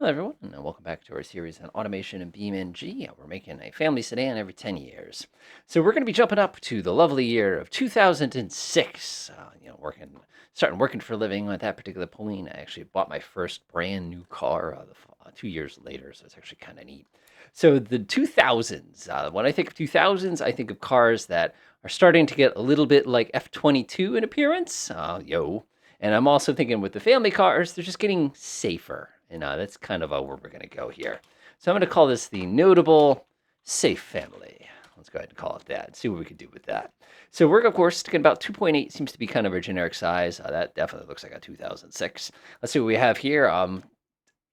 Hello, everyone, and welcome back to our series on automation and BeamNG. We're making a family sedan every 10 years. So we're going to be jumping up to the lovely year of 2006. Starting working for a living at that particular point. I actually bought my first brand new car 2 years later, so it's actually kind of neat. So the 2000s, when I think of 2000s, I think of cars that are starting to get a little bit like F-22 in appearance. And I'm also thinking with the family cars, they're just getting safer. And that's kind of where we're going to go here. So I'm going to call this the notable safe family. Let's go ahead and call it that and see what we can do with that. So we're, of course, sticking about 2.8 seems to be kind of a generic size. That definitely looks like a 2006. Let's see what we have here.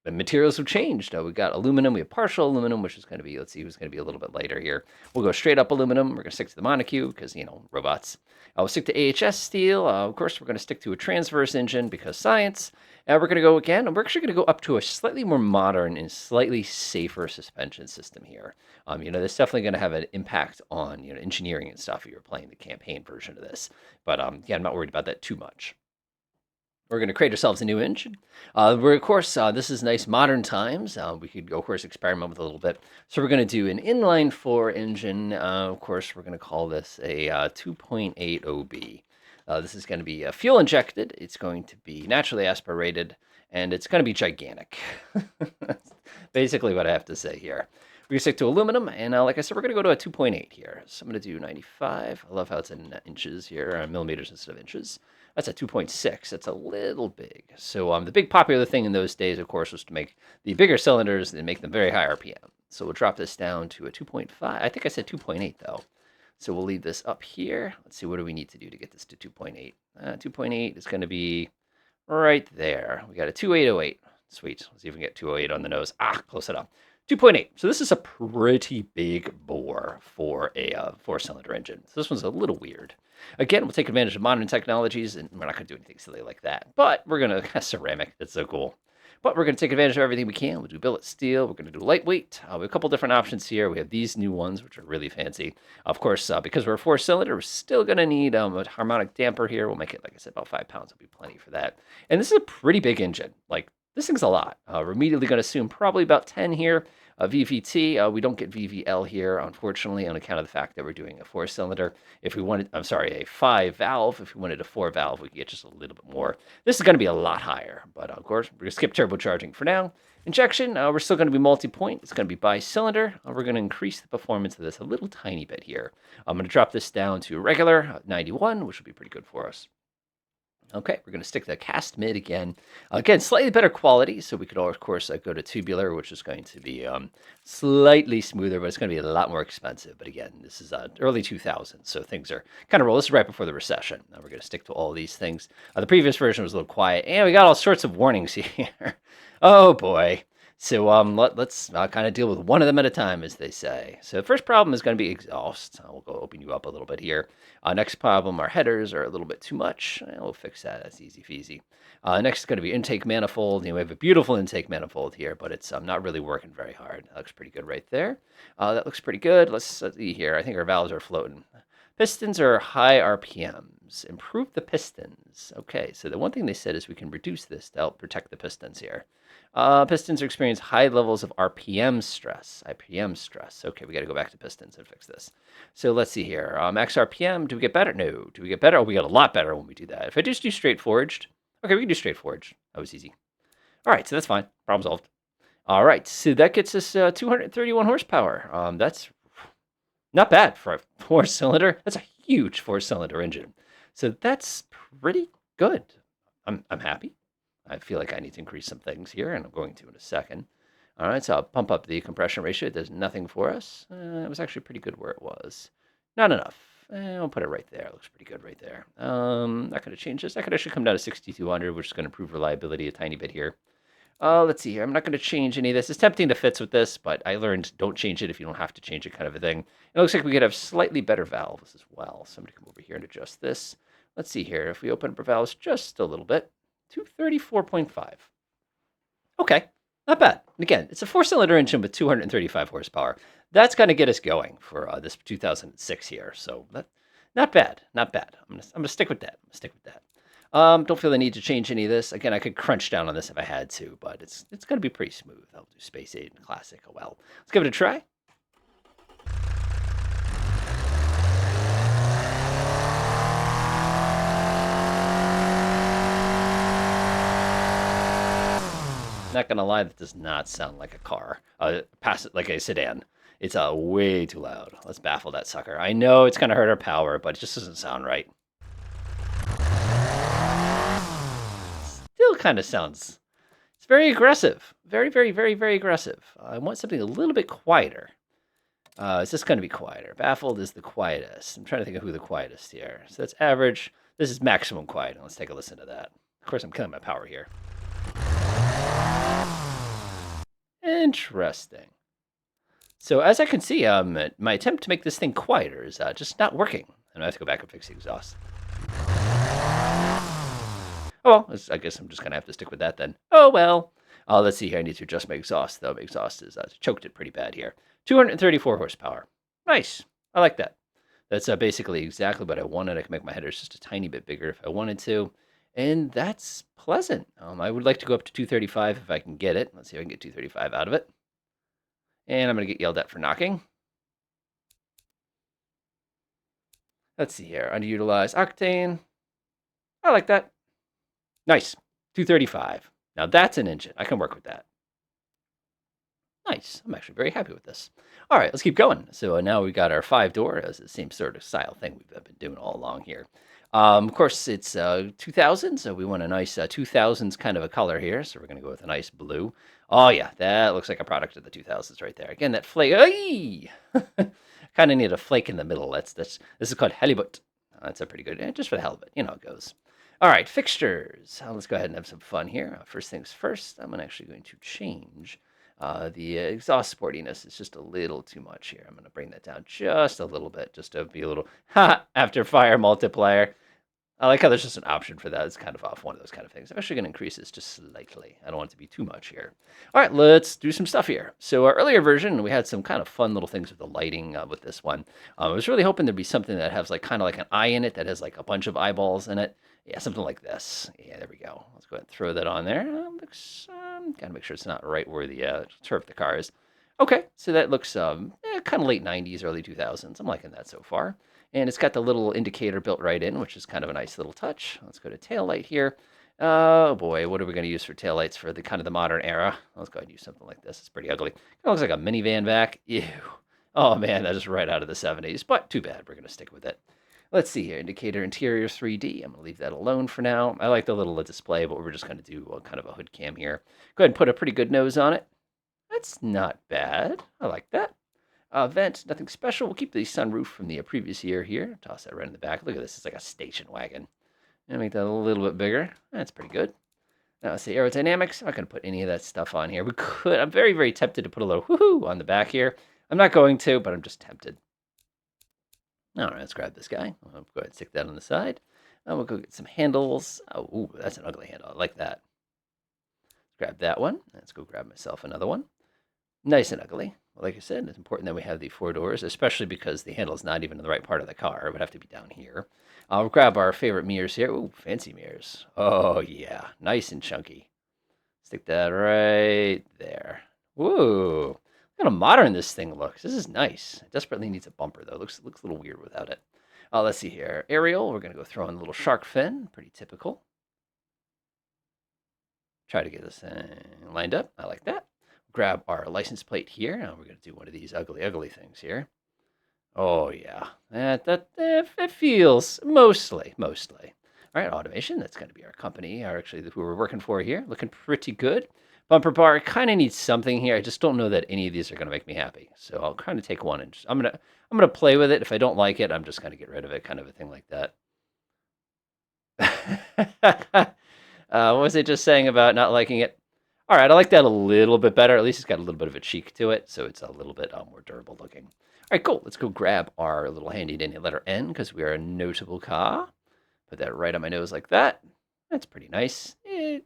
The materials have changed. We've got aluminum. We have partial aluminum, which is going to be, let's see who's going to be a little bit lighter here. We'll go straight up aluminum. We're going to stick to the monocue because, robots. We'll stick to AHS steel. Of course, we're going to stick to a transverse engine because science. We're going to go again, and we're actually going to go up to a slightly more modern and slightly safer suspension system here. That's definitely going to have an impact on, engineering and stuff if you're playing the campaign version of this. But, yeah, I'm not worried about that too much. We're going to create ourselves a new engine. Of course, this is nice modern times. We could, of course, experiment with a little bit. So we're going to do an inline four engine. Of course, we're going to call this a 2.8 OB. This is going to be fuel injected. It's going to be naturally aspirated, and it's going to be gigantic. That's basically what I have to say here. We're going to stick to aluminum, and like I said, we're going to go to a 2.8 here. So I'm going to do 95. I love how it's in inches here, millimeters instead of inches. That's a 2.6. That's a little big. So the big popular thing in those days, of course, was to make the bigger cylinders and make them very high RPM. So we'll drop this down to a 2.5. I think I said 2.8, though. So we'll leave this up here. Let's see, what do we need to do to get this to 2.8? 2.8 is going to be right there. We got a 2808. Sweet. Let's see if we can get 208 on the nose. Close enough. 2.8. So this is a pretty big bore for a four-cylinder engine. So this one's a little weird. Again, we'll take advantage of modern technologies, and we're not going to do anything silly like that. But we're going to ceramic. That's so cool. But we're going to take advantage of everything we can. We'll do billet steel. We're going to do lightweight. We have a couple different options here. We have these new ones, which are really fancy. Of course, because we're a four-cylinder, we're still going to need a harmonic damper here. We'll make it, like I said, about 5 pounds. Will be plenty for that. And this is a pretty big engine. Like, this thing's a lot. We're immediately going to assume probably about 10 here. VVT, we don't get VVL here, unfortunately, on account of the fact that we're doing a four-cylinder. If we wanted, a 5-valve. If we wanted a 4-valve, we could get just a little bit more. This is going to be a lot higher, but of course, we're going to skip turbocharging for now. Injection, we're still going to be multi-point. It's going to be bi-cylinder. We're going to increase the performance of this a little tiny bit here. I'm going to drop this down to regular 91, which will be pretty good for us. Okay, we're going to stick to cast mid again. Again, slightly better quality, so we could, of course, go to tubular, which is going to be slightly smoother, but it's going to be a lot more expensive. But again, this is early 2000s, so things are kind of roll. This is right before the recession. Now we're going to stick to all these things. The previous version was a little quiet, and we got all sorts of warnings here. Oh, boy. So let's kind of deal with one of them at a time, as they say. So the first problem is going to be exhaust. We'll go open you up a little bit here. Next problem, our headers are a little bit too much. We'll fix that. That's easy peasy. Next is going to be intake manifold. We have a beautiful intake manifold here, but it's not really working very hard. That looks pretty good right there. That looks pretty good. Let's see here. I think our valves are floating. Pistons are high RPMs. Improve the pistons. Okay, so the one thing they said is we can reduce this to help protect the pistons here. Pistons experience high levels of RPM stress. IPM stress. Okay, we got to go back to pistons and fix this. So let's see here. Max RPM, do we get better? No. Do we get better? Oh, we get a lot better when we do that. If I just do straight forged. Okay, we can do straight forged. That was easy. All right, so that's fine. Problem solved. All right, so that gets us 231 horsepower. That's not bad for a four-cylinder. That's a huge four-cylinder engine. So that's pretty good. I'm happy. I feel like I need to increase some things here, and I'm going to in a second. All right, so I'll pump up the compression ratio. It does nothing for us. It was actually pretty good where it was. Not enough. I'll put it right there. It looks pretty good right there. Not going to change this. I could actually come down to 6200, which is going to improve reliability a tiny bit here. Let's see here. I'm not going to change any of this. It's tempting to fits with this, but I learned don't change it if you don't have to change it kind of a thing. It looks like we could have slightly better valves as well. So I'm going to come over here and adjust this. Let's see here. If we open up our valves just a little bit, 234.5. Okay, not bad. And again, it's a four-cylinder engine with 235 horsepower. That's going to get us going for this 2006 here. So not bad, not bad. I'm gonna stick with that. Don't feel the need to change any of this. Again, I could crunch down on this if I had to, but it's going to be pretty smooth. I'll do Space 8 and Classic. Oh well. Let's give it a try. Not gonna lie, that does not sound like a car. Like a sedan. It's way too loud. Let's baffle that sucker. I know it's gonna hurt our power, but it just doesn't sound right. Still kind of sounds. It's very aggressive. Very, very, very, very aggressive. I want something a little bit quieter. Is this going to be quieter? Baffled is the quietest. I'm trying to think of who the quietest here. So that's average. This is maximum quiet. Let's take a listen to that. Of course, I'm killing my power here. Interesting. So as I can see, my attempt to make this thing quieter is just not working. And I have to go back and fix the exhaust. Oh, well, I guess I'm just going to have to stick with that then. Oh, well. Let's see here. I need to adjust my exhaust, though. My exhaust is choked it pretty bad here. 234 horsepower. Nice. I like that. That's basically exactly what I wanted. I can make my headers just a tiny bit bigger if I wanted to. And that's pleasant. I would like to go up to 235 if I can get it. Let's see if I can get 235 out of it. And I'm going to get yelled at for knocking. Let's see here. Underutilized octane. I like that. Nice. 235. Now that's an engine. I can work with that. Nice. I'm actually very happy with this. All right, let's keep going. So now we got our 5-door, as the same sort of style thing we've been doing all along here. Of course, it's 2000, so we want a nice 2000s kind of a color here. So we're going to go with a nice blue. Oh, yeah, that looks like a product of the 2000s right there. Again, that flake. Kind of need a flake in the middle. This is called halibut. That's a pretty good, just for the hell of it. You know how it goes. All right, fixtures. Let's go ahead and have some fun here. First things first, I'm actually going to change the exhaust sportiness. Is just a little too much here. I'm going to bring that down just a little bit, just to be a little after fire multiplier. I like how there's just an option for that. It's kind of off one of those kind of things. I'm actually going to increase this just slightly. I don't want it to be too much here. All right, let's do some stuff here. So our earlier version, we had some kind of fun little things with the lighting with this one. I was really hoping there'd be something that has like kind of like an eye in it that has like a bunch of eyeballs in it. Yeah, something like this. Yeah, there we go. Let's go ahead and throw that on there. Gotta make sure it's not right where the turf the car is. Okay, so that looks kind of late 90s, early 2000s. I'm liking that so far. And it's got the little indicator built right in, which is kind of a nice little touch. Let's go to tail light here. Oh boy, what are we going to use for tail lights for the kind of the modern era? Let's go ahead and use something like this. It's pretty ugly. It looks like a minivan vac. Ew. Oh man, that is right out of the 70s, but too bad. We're going to stick with it. Let's see here. Indicator interior 3D. I'm going to leave that alone for now. I like the little display, but we're just going to do kind of a hood cam here. Go ahead and put a pretty good nose on it. That's not bad. I like that. Vent, nothing special. We'll keep the sunroof from the previous year here. Toss that right in the back. Look at this. It's like a station wagon. And make that a little bit bigger. That's pretty good. Now let's see, aerodynamics. I'm not going to put any of that stuff on here. We could. I'm very, very tempted to put a little woohoo on the back here. I'm not going to, but I'm just tempted. All right, let's grab this guy. I'll go ahead and stick that on the side. And we'll go get some handles. Oh, ooh, that's an ugly handle. I like that. Grab that one. Let's go grab myself another one. Nice and ugly. Like I said, it's important that we have the 4 doors, especially because the handle is not even in the right part of the car. It would have to be down here. I'll grab our favorite mirrors here. Ooh, fancy mirrors. Oh, yeah. Nice and chunky. Stick that right there. Woo. Look how modern this thing looks. This is nice. It desperately needs a bumper, though. It looks a little weird without it. Let's see here. Aerial, we're going to go throw in a little shark fin. Pretty typical. Try to get this lined up. I like that. Grab our license plate here. Now we're going to do one of these ugly things here. Oh, yeah. That feels mostly. All right, automation. That's going to be our company, actually who we're working for here. Looking pretty good. Bumper bar kind of needs something here. I just don't know that any of these are going to make me happy. So I'll kind of take one and I'm gonna play with it. If I don't like it, I'm just going to get rid of it, kind of a thing like that. What was it just saying about not liking it? All right, I like that a little bit better. At least it's got a little bit of a cheek to it, so it's a little bit more durable looking. All right, cool. Let's go grab our little handy dandy letter N because we are a notable car. Put that right on my nose like that. That's pretty nice. Very,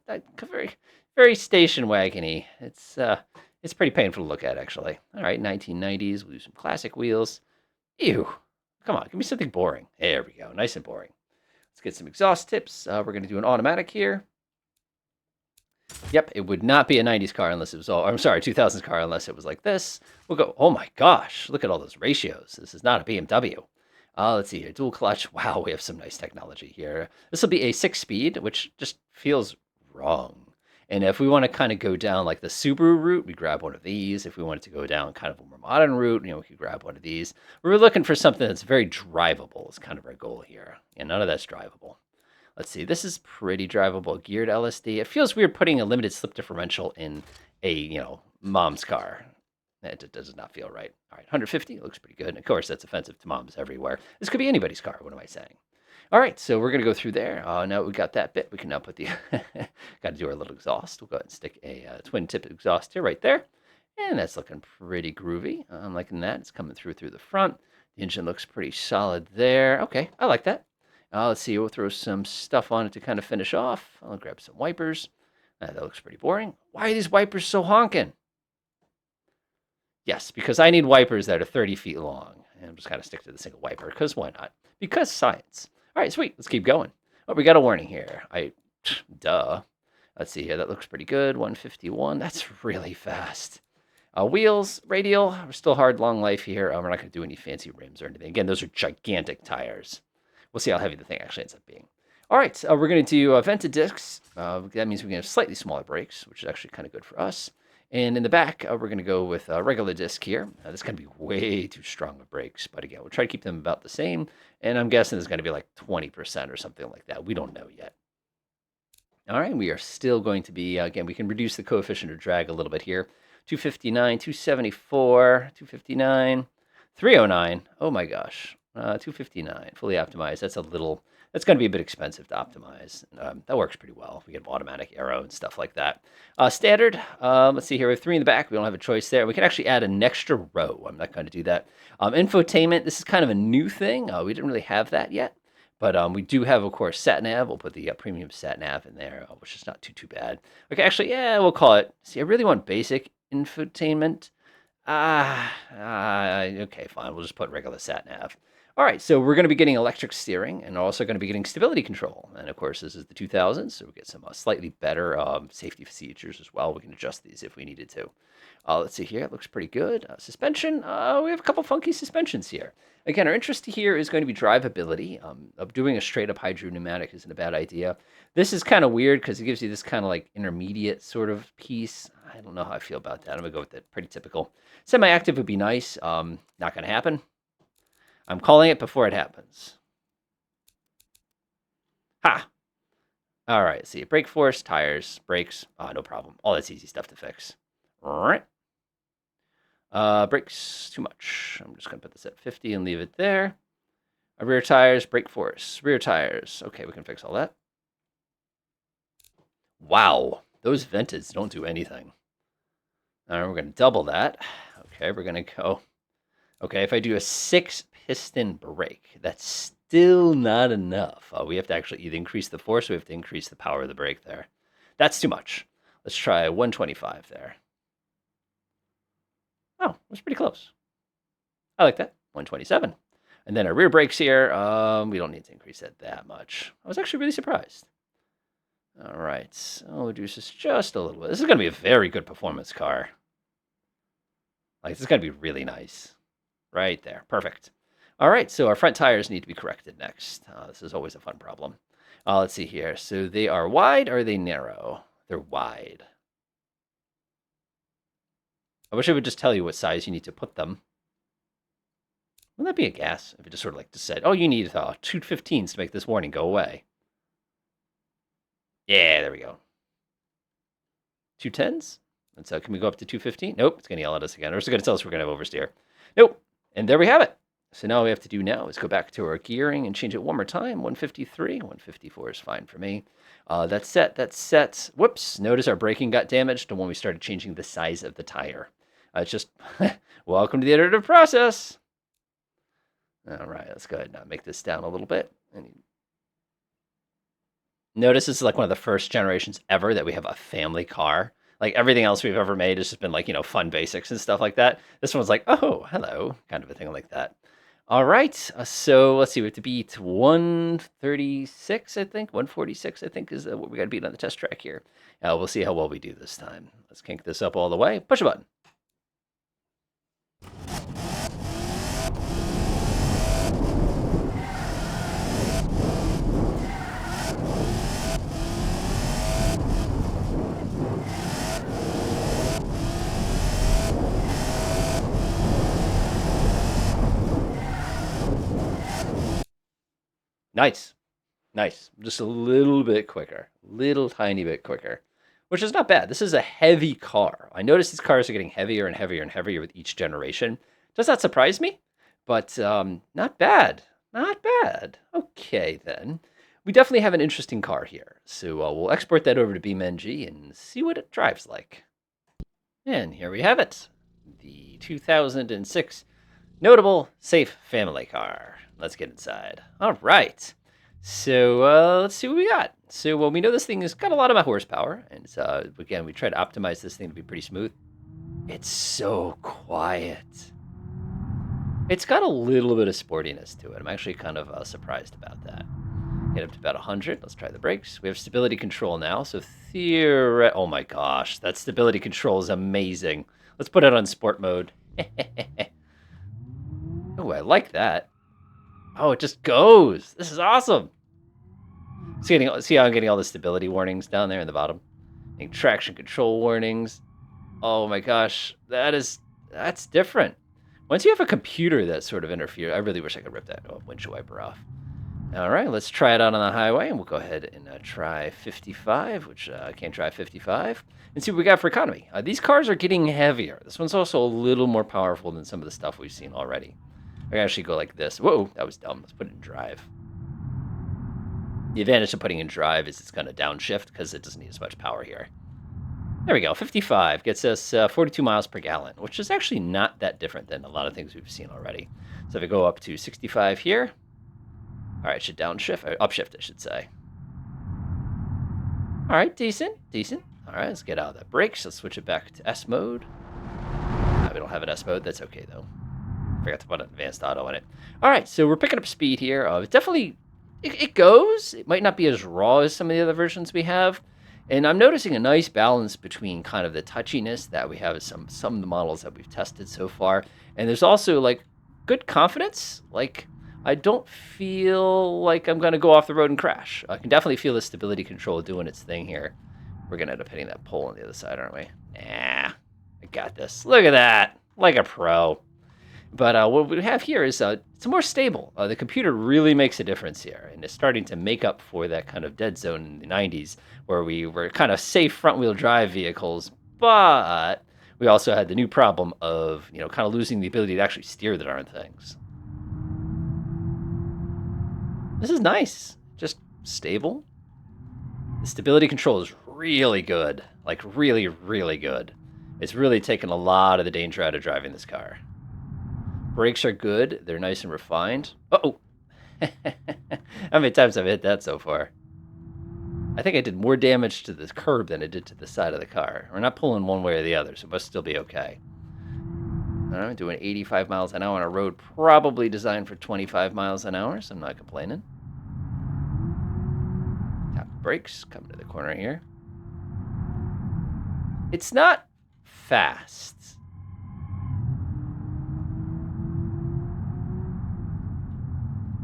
very station wagony. It's pretty painful to look at, actually. All right, 1990s. We'll do some classic wheels. Ew. Come on, give me something boring. There we go. Nice and boring. Let's get some exhaust tips. We're going to do an automatic here. Yep, it would not be a 90s car unless it was all, I'm sorry, 2000s car unless it was like this. We'll go, oh my gosh, look at all those ratios. This is not a BMW. Let's see here, dual clutch. Wow, we have some nice technology here. This will be a 6-speed, which just feels wrong. And if we want to kind of go down like the Subaru route, we grab one of these. If we wanted to go down kind of a more modern route, we could grab one of these. We're looking for something that's very drivable is kind of our goal here. And none of that's drivable. Let's see, this is pretty drivable, geared LSD. It feels weird putting a limited slip differential in a, mom's car. It does not feel right. All right, 150 looks pretty good. And of course, that's offensive to moms everywhere. This could be anybody's car. What am I saying? All right, so we're going to go through there. Now we got that bit. We can now put the, got to do our little exhaust. We'll go ahead and stick a twin tip exhaust here right there. And that's looking pretty groovy. I'm liking that. It's coming through the front. The engine looks pretty solid there. Okay, I like that. Let's see, we'll throw some stuff on it to kind of finish off. I'll grab some wipers. That looks pretty boring. Why are these wipers so honking? Yes, because I need wipers that are 30 feet long. And I'm just kind of stick to the single wiper, because why not? Because science. All right, sweet. Let's keep going. Oh, we got a warning here. Duh. Let's see here. That looks pretty good. 151. That's really fast. Wheels, radial. We're still hard, long life here. We're not going to do any fancy rims or anything. Again, those are gigantic tires. We'll see how heavy the thing actually ends up being. All right, we're going to do vented discs. That means we can have slightly smaller brakes, which is actually kind of good for us. And in the back, we're going to go with a regular disc here. This is going to be way too strong of brakes, but again, we'll try to keep them about the same. And I'm guessing it's going to be like 20% or something like that. We don't know yet. All right, we are still going to be, again, we can reduce the coefficient of drag a little bit here. 259, 274, 259, 309. Oh my gosh. 259, fully optimized. That's going to be a bit expensive to optimize. That works pretty well. We get automatic aero and stuff like that. Standard, let's see here. We have 3 in the back. We don't have a choice there. We can actually add an extra row. I'm not going to do that. Infotainment, this is kind of a new thing. We didn't really have that yet. But we do have, of course, sat nav. We'll put the premium sat nav in there, which is not too bad. Okay, actually, yeah, we'll call it. See, I really want basic infotainment. Okay, fine. We'll just put regular sat nav. All right, so we're going to be getting electric steering and also going to be getting stability control. And of course, this is the 2000s, so we get some slightly better safety features as well. We can adjust these if we needed to. Let's see here. It looks pretty good. Suspension, we have a couple funky suspensions here. Again, our interest here is going to be drivability. Doing a straight-up hydro pneumatic isn't a bad idea. This is kind of weird because it gives you this kind of like intermediate sort of piece. I don't know how I feel about that. I'm going to go with it. Pretty typical. Semi-active would be nice. Not going to happen. I'm calling it before it happens. Ha! All right, see, brake force, tires, brakes. No problem. All that's easy stuff to fix. All right. Brakes, too much. I'm just going to put this at 50 and leave it there. Rear tires, brake force, rear tires. Okay, we can fix all that. Wow, those ventids don't do anything. All right, we're going to double that. Okay, we're going to go. Okay, if I do a 6-piston brake, that's still not enough. We have to actually either increase the force or we have to increase the power of the brake there. That's too much. Let's try 125 there. Oh, that's pretty close. I like that. 127. And then our rear brakes here, we don't need to increase that much. I was actually really surprised. All right, so we'll reduce this just a little bit. This is going to be a very good performance car. Like, this is going to be really nice. Right there. Perfect. All right, so our front tires need to be corrected next. This is always a fun problem. Let's see here. So they are wide or are they narrow? They're wide. I wish I would just tell you what size you need to put them. Wouldn't that be a gas if it just sort of like just said, oh, you need 215s to make this warning go away? Yeah, there we go. 210s? And so can we go up to 215? Nope, it's going to yell at us again. Or is it going to tell us we're going to have oversteer? Nope. And there we have it. So now all we have to do now is go back to our gearing and change it one more time. 153, 154 is fine for me. That's set, that's set. Whoops, notice our braking got damaged when we started changing the size of the tire. It's just, welcome to the iterative process. All right, let's go ahead and now make this down a little bit. Notice this is like one of the first generations ever that we have a family car. Like everything else we've ever made has just been like, fun basics and stuff like that. This one's like, oh, hello, kind of a thing like that. All right. So let's see. We have to beat 136, I think. 146, I think, is what we got to beat on the test track here. We'll see how well we do this time. Let's kink this up all the way. Push a button. Nice. Nice. Just a little bit quicker. Little tiny bit quicker. Which is not bad. This is a heavy car. I notice these cars are getting heavier and heavier and heavier with each generation. Does that surprise me? But not bad. Not bad. Okay, then. We definitely have an interesting car here. So we'll export that over to BeamNG and see what it drives like. And here we have it. The 2006 Notable Safe Family Car. Let's get inside. All right. So let's see what we got. So we know this thing has got a lot of horsepower. And again, we try to optimize this thing to be pretty smooth. It's so quiet. It's got a little bit of sportiness to it. I'm actually kind of surprised about that. Get up to about 100. Let's try the brakes. We have stability control now. So oh my gosh, that stability control is amazing. Let's put it on sport mode. Oh, I like that. Oh, it just goes. This is awesome. See how I'm getting all the stability warnings down there in the bottom? And traction control warnings. Oh my gosh, that's different. Once you have a computer that sort of interferes, I really wish I could rip that windshield wiper off. All right, let's try it out on the highway, and we'll go ahead and try 55, which I can't try 55, and see what we got for economy. These cars are getting heavier. This one's also a little more powerful than some of the stuff we've seen already. I can actually go like this. Whoa, that was dumb. Let's put it in drive. The advantage of putting in drive is it's going to downshift because it doesn't need as much power here. There we go. 55 gets us 42 miles per gallon, which is actually not that different than a lot of things we've seen already. So if we go up to 65 here, all right, should downshift, or upshift, I should say. All right, decent. All right, let's get out of the brakes. Let's switch it back to S mode. We don't have an S mode. That's okay, though. Forgot to put an advanced auto on it. All right, so we're picking up speed here. It definitely, it goes. It might not be as raw as some of the other versions we have. And I'm noticing a nice balance between kind of the touchiness that we have some of the models that we've tested so far. And there's also, like, good confidence. Like, I don't feel like I'm going to go off the road and crash. I can definitely feel the stability control doing its thing here. We're going to end up hitting that pole on the other side, aren't we? Nah, I got this. Look at that. Like a pro. But what we have here is it's more stable. The computer really makes a difference here, and it's starting to make up for that kind of dead zone in the 90s where we were kind of safe front-wheel drive vehicles, but we also had the new problem of, kind of losing the ability to actually steer the darn things. This is nice. Just stable. The stability control is really good. Like, really, really good. It's really taken a lot of the danger out of driving this car. Brakes are good. They're nice and refined. Uh-oh. How many times have I hit that so far? I think I did more damage to the curb than I did to the side of the car. We're not pulling one way or the other, so it must still be okay. I'm doing 85 miles an hour on a road probably designed for 25 miles an hour, so I'm not complaining. Tap the brakes, come to the corner here. It's not fast.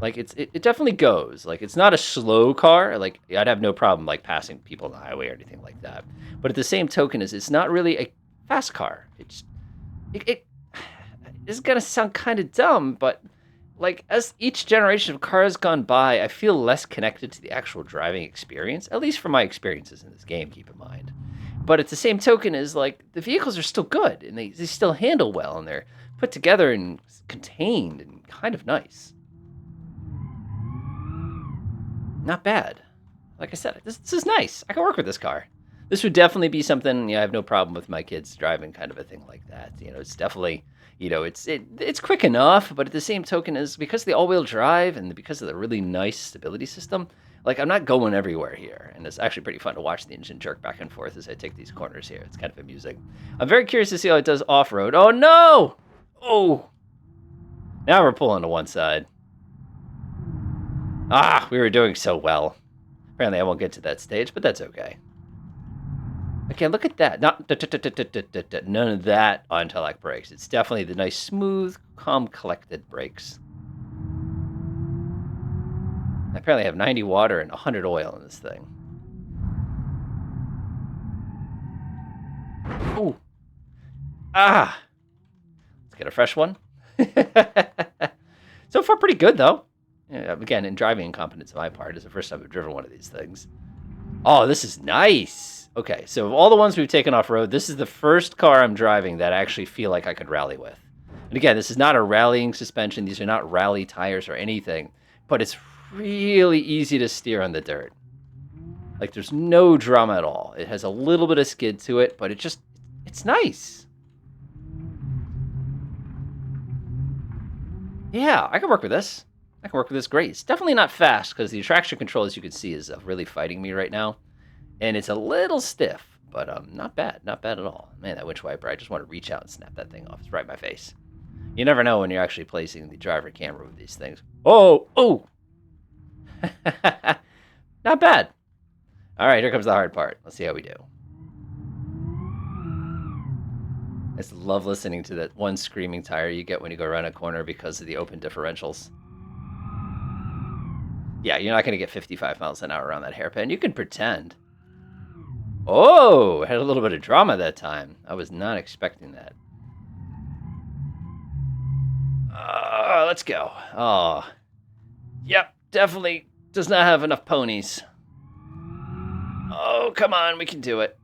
Like, it definitely goes. Like, it's not a slow car. Like, I'd have no problem, like, passing people on the highway or anything like that. But at the same token, it's not really a fast car. It's going to sound kind of dumb, but, like, as each generation of cars gone by, I feel less connected to the actual driving experience, at least from my experiences in this game, keep in mind. But at the same token is, like, the vehicles are still good, and they still handle well, and they're put together and contained and kind of nice. Not bad. Like I said, this is nice. I can work with this car. This would definitely be something, I have no problem with my kids driving, kind of a thing like that. It's definitely, it's quick enough, but at the same token is because of the all-wheel drive and because of the really nice stability system, like, I'm not going everywhere here. And it's actually pretty fun to watch the engine jerk back and forth as I take these corners here. It's kind of amusing. I'm very curious to see how it does off-road. Oh, no! Oh! Now we're pulling to one side. Ah, we were doing so well. Apparently I won't get to that stage, but that's okay. Okay, look at that. Not none of that on Telec brakes. It's definitely the nice, smooth, calm, collected brakes. I apparently have 90 water and 100 oil in this thing. Ooh. Ah. Let's get a fresh one. So far, pretty good, though. Yeah, again, in driving incompetence on my part. It's the first time I've driven one of these things. Oh, this is nice. Okay, so of all the ones we've taken off-road, this is the first car I'm driving that I actually feel like I could rally with. And again, this is not a rallying suspension. These are not rally tires or anything. But it's really easy to steer on the dirt. Like, there's no drama at all. It has a little bit of skid to it, but it's nice. Yeah, I can work with this. I can work with this great. It's definitely not fast because the traction control, as you can see, is really fighting me right now. And it's a little stiff, but not bad. Not bad at all. Man, that winch wiper, I just want to reach out and snap that thing off. It's right in my face. You never know when you're actually placing the driver camera with these things. Oh, oh! Not bad. All right, here comes the hard part. Let's see how we do. I just love listening to that one screaming tire you get when you go around a corner because of the open differentials. Yeah, you're not going to get 55 miles an hour around that hairpin. You can pretend. Oh, had a little bit of drama that time. I was not expecting that. Let's go. Oh, yep, definitely does not have enough ponies. Oh, come on, we can do it.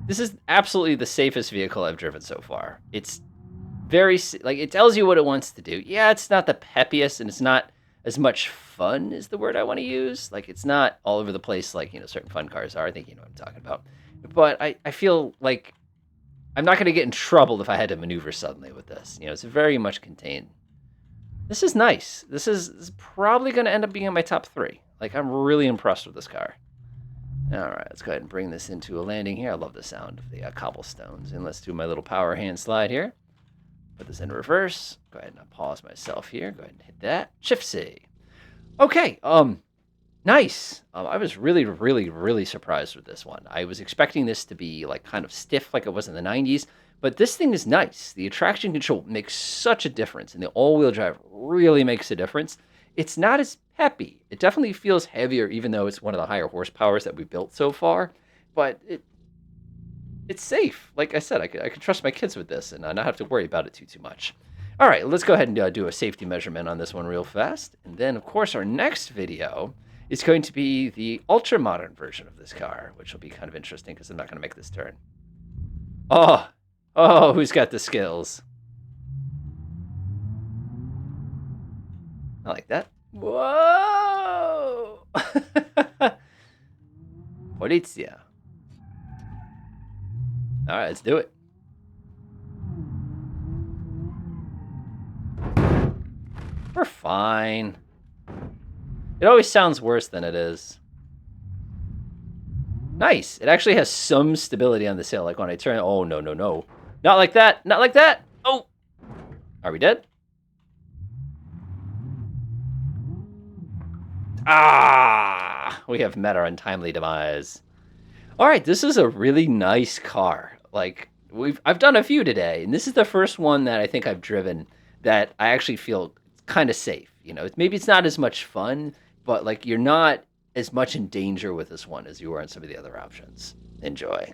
This is absolutely the safest vehicle I've driven so far. It's very, like, it tells you what it wants to do. Yeah, it's not the peppiest, and it's not as much fun is the word I want to use. Like, it's not all over the place like, certain fun cars are. I think you know what I'm talking about. But I feel like I'm not going to get in trouble if I had to maneuver suddenly with this. It's very much contained. This is nice. This is probably going to end up being in my top 3. Like, I'm really impressed with this car. All right, let's go ahead and bring this into a landing here. I love the sound of the cobblestones. And let's do my little power hand slide here. Put this in reverse. Go ahead and pause myself here. Go ahead and hit that. Shift-C. Okay, nice. I was really, really, really surprised with this one. I was expecting this to be like kind of stiff like it was in the 90s, but this thing is nice. The traction control makes such a difference, and the all-wheel drive really makes a difference. It's not as peppy. It definitely feels heavier, even though it's one of the higher horsepowers that we built so far, but it's safe. Like I said, I could trust my kids with this and not have to worry about it too much. All right, let's go ahead and do a safety measurement on this one real fast. And then, of course, our next video is going to be the ultra-modern version of this car, which will be kind of interesting because I'm not going to make this turn. Oh, who's got the skills? I like that. Whoa! Polizia. All right, let's do it. We're fine. It always sounds worse than it is. Nice. It actually has some stability on the sail. Like when I turn... Oh, no, no, no. Not like that. Not like that. Oh. Are we dead? Ah! We have met our untimely demise. All right, this is a really nice car. Like, I've done a few today, and this is the first one that I think I've driven that I actually feel kind of safe. Maybe it's not as much fun, but like you're not as much in danger with this one as you were on some of the other options. Enjoy.